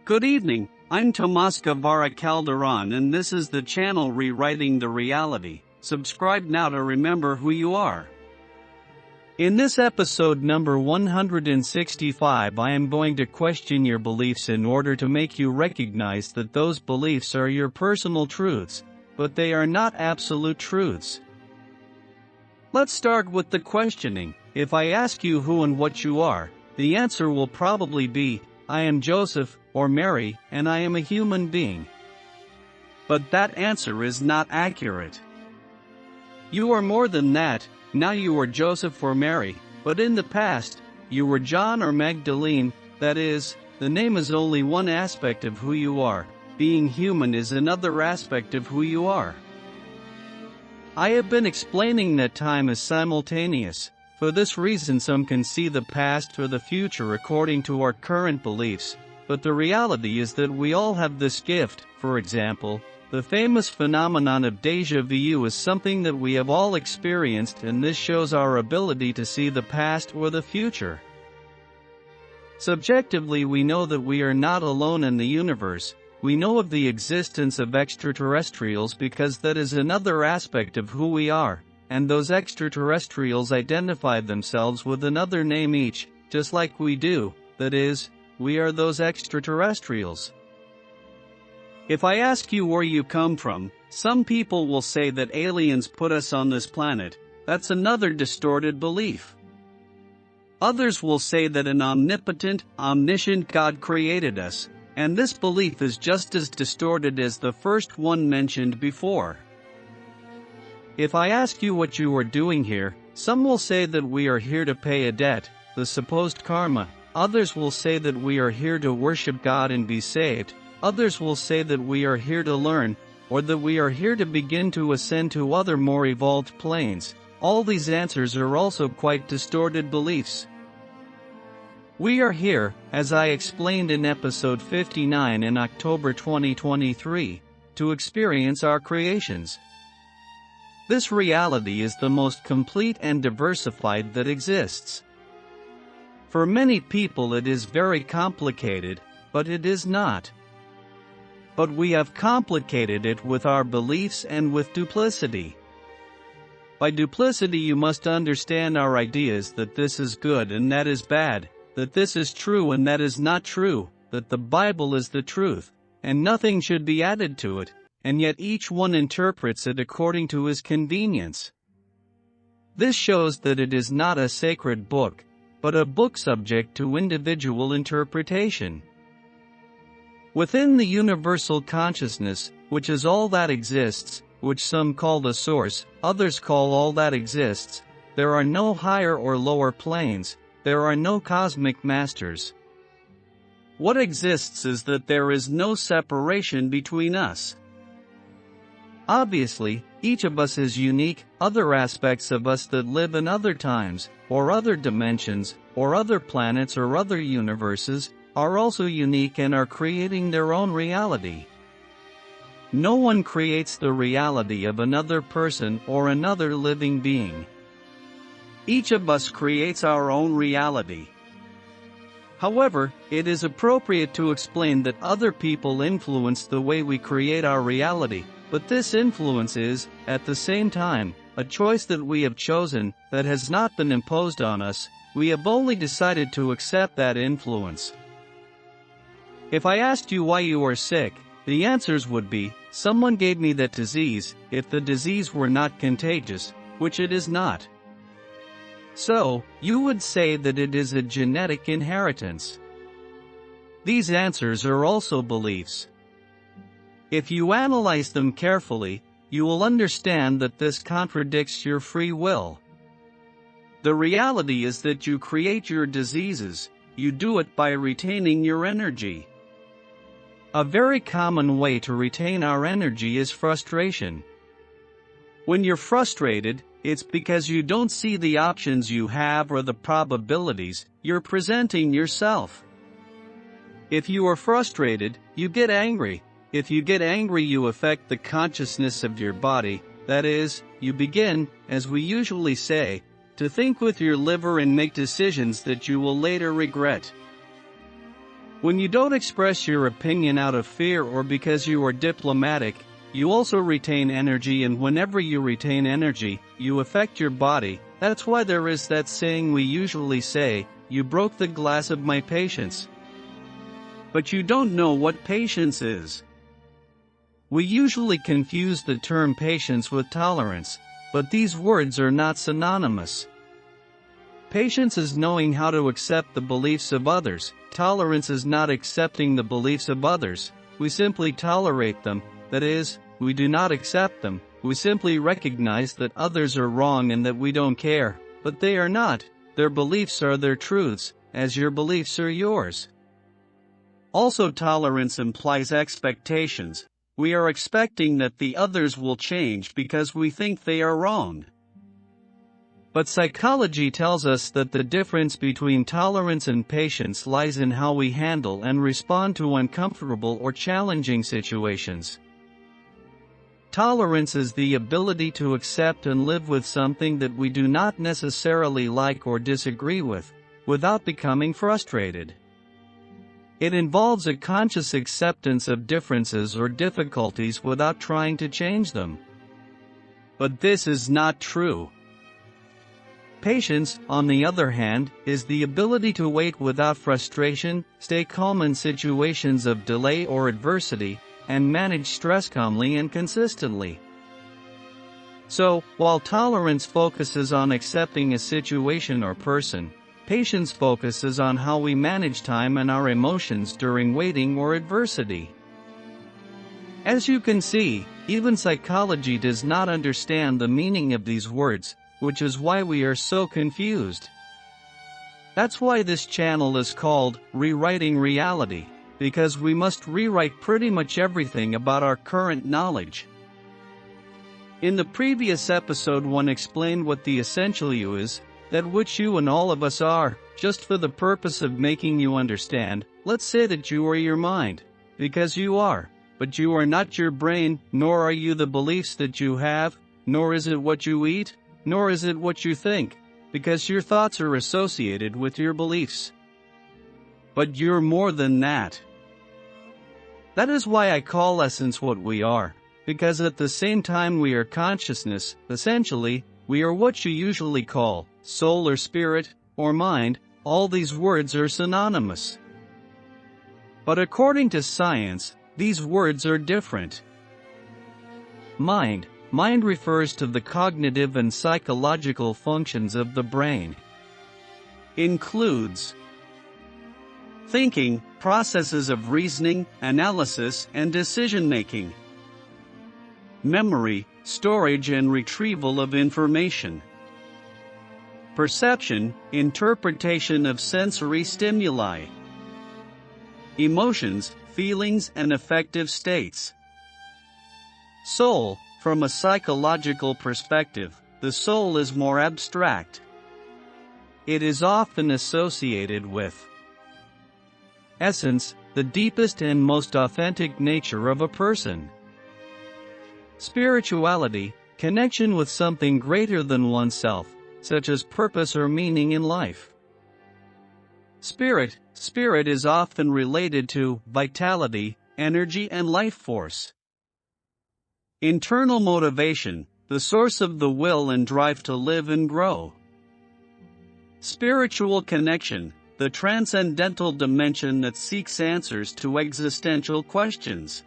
Good evening, I'm Tomas Guevara Calderon and this is the channel Rewriting the Reality. Subscribe now to remember who you are. In this episode number 165, I am going to question your beliefs in order to make you recognize that those beliefs are your personal truths, but they are not absolute truths. Let's start with the questioning. If I ask you who and what you are, the answer will probably be, I am Joseph, or Mary, and I am a human being. But that answer is not accurate. You are more than that. Now you are Joseph or Mary, but in the past, you were John or Magdalene. That is, the name is only one aspect of who you are. Being human is another aspect of who you are. I have been explaining that time is simultaneous. For this reason, some can see the past or the future according to our current beliefs, but the reality is that we all have this gift. For example, the famous phenomenon of déjà vu is something that we have all experienced, and this shows our ability to see the past or the future. Subjectively, we know that we are not alone in the universe. We know of the existence of extraterrestrials because that is another aspect of who we are, and those extraterrestrials identify themselves with another name each, just like we do. That is, we are those extraterrestrials. If I ask you where you come from, some people will say that aliens put us on this planet. That's another distorted belief. Others will say that an omnipotent, omniscient God created us, and this belief is just as distorted as the first one mentioned before. If I ask you what you are doing here, some will say that we are here to pay a debt, the supposed karma. Others will say that we are here to worship God and be saved. Others will say that we are here to learn, or that we are here to begin to ascend to other more evolved planes. All these answers are also quite distorted beliefs. We are here, as I explained in episode 59 in October 2023, to experience our creations. This reality is the most complete and diversified that exists. For many people it is very complicated, but it is not. But we have complicated it with our beliefs and with duplicity. By duplicity you must understand our ideas that this is good and that is bad, that this is true and that is not true, that the Bible is the truth, and nothing should be added to it, and yet each one interprets it according to his convenience. This shows that it is not a sacred book, but a book subject to individual interpretation. Within the universal consciousness, which is all that exists, which some call the source, others call all that exists, there are no higher or lower planes, there are no cosmic masters. What exists is that there is no separation between us. Obviously, each of us is unique. Other aspects of us that live in other times, or other dimensions, or other planets or other universes, are also unique and are creating their own reality. No one creates the reality of another person or another living being. Each of us creates our own reality. However, it is appropriate to explain that other people influence the way we create our reality, but this influence is, at the same time, a choice that we have chosen, that has not been imposed on us. We have only decided to accept that influence. If I asked you why you are sick, the answers would be, someone gave me that disease, if the disease were not contagious, which it is not. So, you would say that it is a genetic inheritance. These answers are also beliefs. If you analyze them carefully, you will understand that this contradicts your free will. The reality is that you create your diseases. You do it by retaining your energy. A very common way to retain our energy is frustration. When you're frustrated, it's because you don't see the options you have or the probabilities you're presenting yourself. If you are frustrated, you get angry. If you get angry, you affect the consciousness of your body. That is, you begin, as we usually say, to think with your liver and make decisions that you will later regret. When you don't express your opinion out of fear or because you are diplomatic, you also retain energy, and whenever you retain energy, you affect your body. That's why there is that saying we usually say, "You broke the glass of my patience." But you don't know what patience is. We usually confuse the term patience with tolerance, but these words are not synonymous. Patience is knowing how to accept the beliefs of others. Tolerance is not accepting the beliefs of others. We simply tolerate them, that is, we do not accept them. We simply recognize that others are wrong and that we don't care, but they are not. Their beliefs are their truths, as your beliefs are yours. Also, tolerance implies expectations. We are expecting that the others will change because we think they are wrong. But psychology tells us that the difference between tolerance and patience lies in how we handle and respond to uncomfortable or challenging situations. Tolerance is the ability to accept and live with something that we do not necessarily like or disagree with, without becoming frustrated. It involves a conscious acceptance of differences or difficulties without trying to change them. But this is not true. Patience, on the other hand, is the ability to wait without frustration, stay calm in situations of delay or adversity, and manage stress calmly and consistently. So, while tolerance focuses on accepting a situation or person, patience focuses on how we manage time and our emotions during waiting or adversity. As you can see, even psychology does not understand the meaning of these words, which is why we are so confused. That's why this channel is called Rewriting Reality, because we must rewrite pretty much everything about our current knowledge. In the previous episode, one explained what the essential you is, that which you and all of us are. Just for the purpose of making you understand, let's say that you are your mind, because you are, but you are not your brain, nor are you the beliefs that you have, nor is it what you eat, nor is it what you think, because your thoughts are associated with your beliefs. But you're more than that. That is why I call essence what we are, because at the same time we are consciousness. Essentially, we are what you usually call soul or spirit, or mind. All these words are synonymous. But according to science, these words are different. Mind refers to the cognitive and psychological functions of the brain. Includes thinking, processes of reasoning, analysis, and decision-making. Memory, storage and retrieval of information. Perception, interpretation of sensory stimuli. Emotions, feelings and affective states. Soul. From a psychological perspective, the soul is more abstract. It is often associated with essence, the deepest and most authentic nature of a person. Spirituality, connection with something greater than oneself, such as purpose or meaning in life. Spirit is often related to vitality, energy and life force. Internal motivation, the source of the will and drive to live and grow. Spiritual connection, the transcendental dimension that seeks answers to existential questions.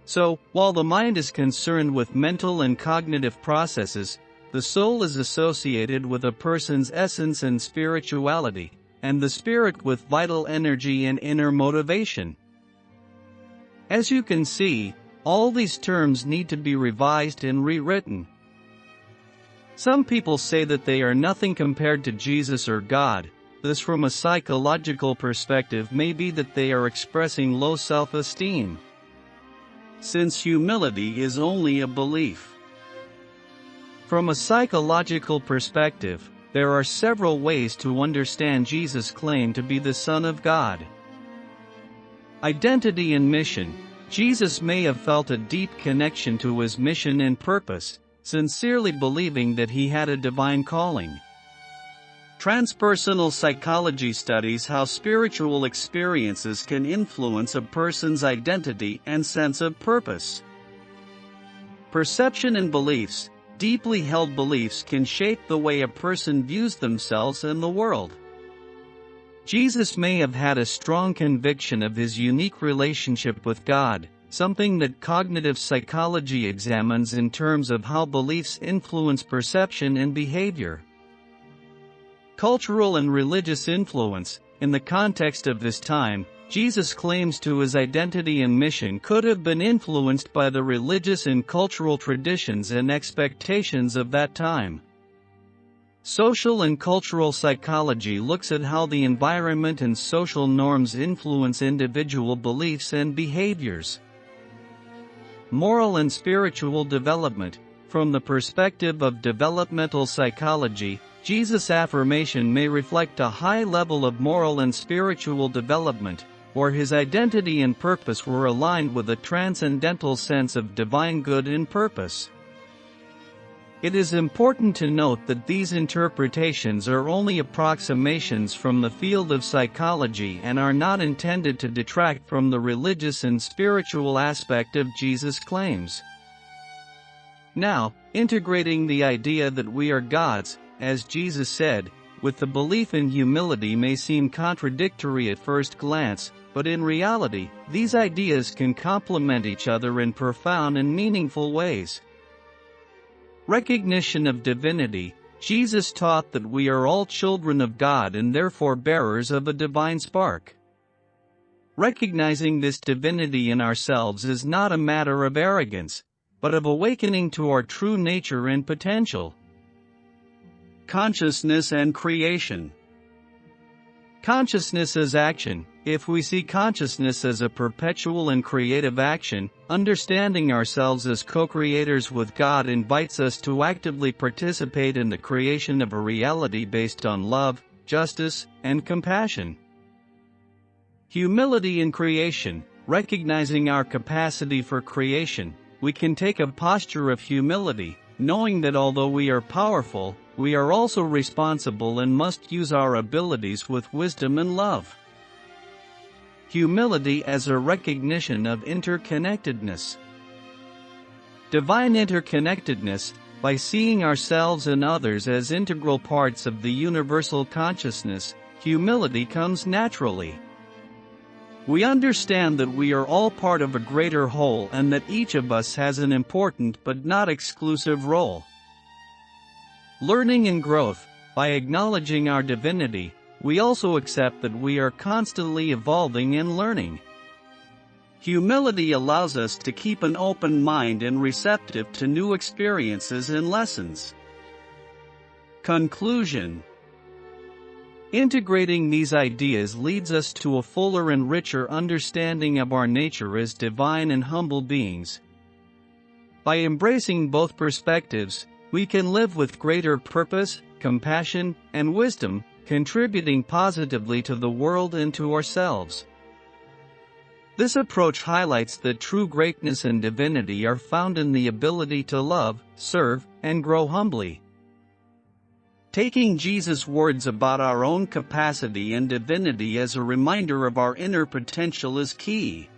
So, while the mind is concerned with mental and cognitive processes, the soul is associated with a person's essence and spirituality, and the spirit with vital energy and inner motivation. As you can see, all these terms need to be revised and rewritten. Some people say that they are nothing compared to Jesus or God. This, from a psychological perspective, may be that they are expressing low self-esteem, since humility is only a belief. From a psychological perspective, there are several ways to understand Jesus' claim to be the Son of God. Identity and mission. Jesus may have felt a deep connection to his mission and purpose, sincerely believing that he had a divine calling. Transpersonal psychology studies how spiritual experiences can influence a person's identity and sense of purpose. Perception and beliefs. Deeply held beliefs can shape the way a person views themselves and the world. Jesus may have had a strong conviction of his unique relationship with God, something that cognitive psychology examines in terms of how beliefs influence perception and behavior. Cultural and religious influence. In the context of this time, Jesus' claims to his identity and mission could have been influenced by the religious and cultural traditions and expectations of that time. Social and cultural psychology looks at how the environment and social norms influence individual beliefs and behaviors. Moral and spiritual development. From the perspective of developmental psychology, Jesus' affirmation may reflect a high level of moral and spiritual development, where his identity and purpose were aligned with a transcendental sense of divine good and purpose. It is important to note that these interpretations are only approximations from the field of psychology and are not intended to detract from the religious and spiritual aspect of Jesus' claims. Now, integrating the idea that we are gods, as Jesus said, with the belief in humility may seem contradictory at first glance, but in reality, these ideas can complement each other in profound and meaningful ways. Recognition of divinity. Jesus taught that we are all children of God and therefore bearers of a divine spark. Recognizing this divinity in ourselves is not a matter of arrogance, but of awakening to our true nature and potential. Consciousness and creation. Consciousness as action. If we see consciousness as a perpetual and creative action, understanding ourselves as co-creators with God invites us to actively participate in the creation of a reality based on love, justice, and compassion. Humility in creation. Recognizing our capacity for creation, we can take a posture of humility, knowing that although we are powerful, we are also responsible and must use our abilities with wisdom and love. Humility as a recognition of interconnectedness. Divine interconnectedness. By seeing ourselves and others as integral parts of the universal consciousness, humility comes naturally. We understand that we are all part of a greater whole and that each of us has an important but not exclusive role. Learning and growth. By acknowledging our divinity, we also accept that we are constantly evolving and learning. Humility allows us to keep an open mind and receptive to new experiences and lessons. Conclusion. Integrating these ideas leads us to a fuller and richer understanding of our nature as divine and humble beings. By embracing both perspectives, we can live with greater purpose, compassion, and wisdom, contributing positively to the world and to ourselves. This approach highlights that true greatness and divinity are found in the ability to love, serve, and grow humbly. Taking Jesus' words about our own capacity and divinity as a reminder of our inner potential is key.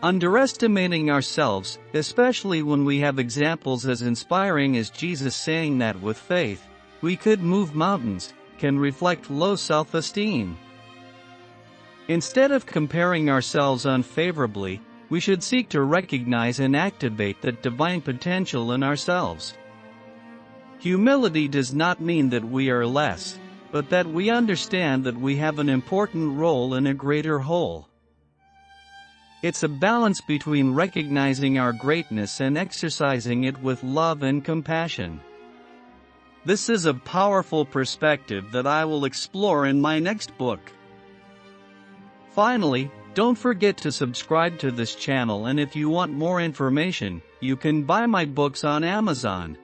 Underestimating ourselves, especially when we have examples as inspiring as Jesus saying that with faith, we could move mountains, can reflect low self-esteem. Instead of comparing ourselves unfavorably, we should seek to recognize and activate that divine potential in ourselves. Humility does not mean that we are less, but that we understand that we have an important role in a greater whole. It's a balance between recognizing our greatness and exercising it with love and compassion. This is a powerful perspective that I will explore in my next book. Finally, don't forget to subscribe to this channel, and if you want more information, you can buy my books on Amazon.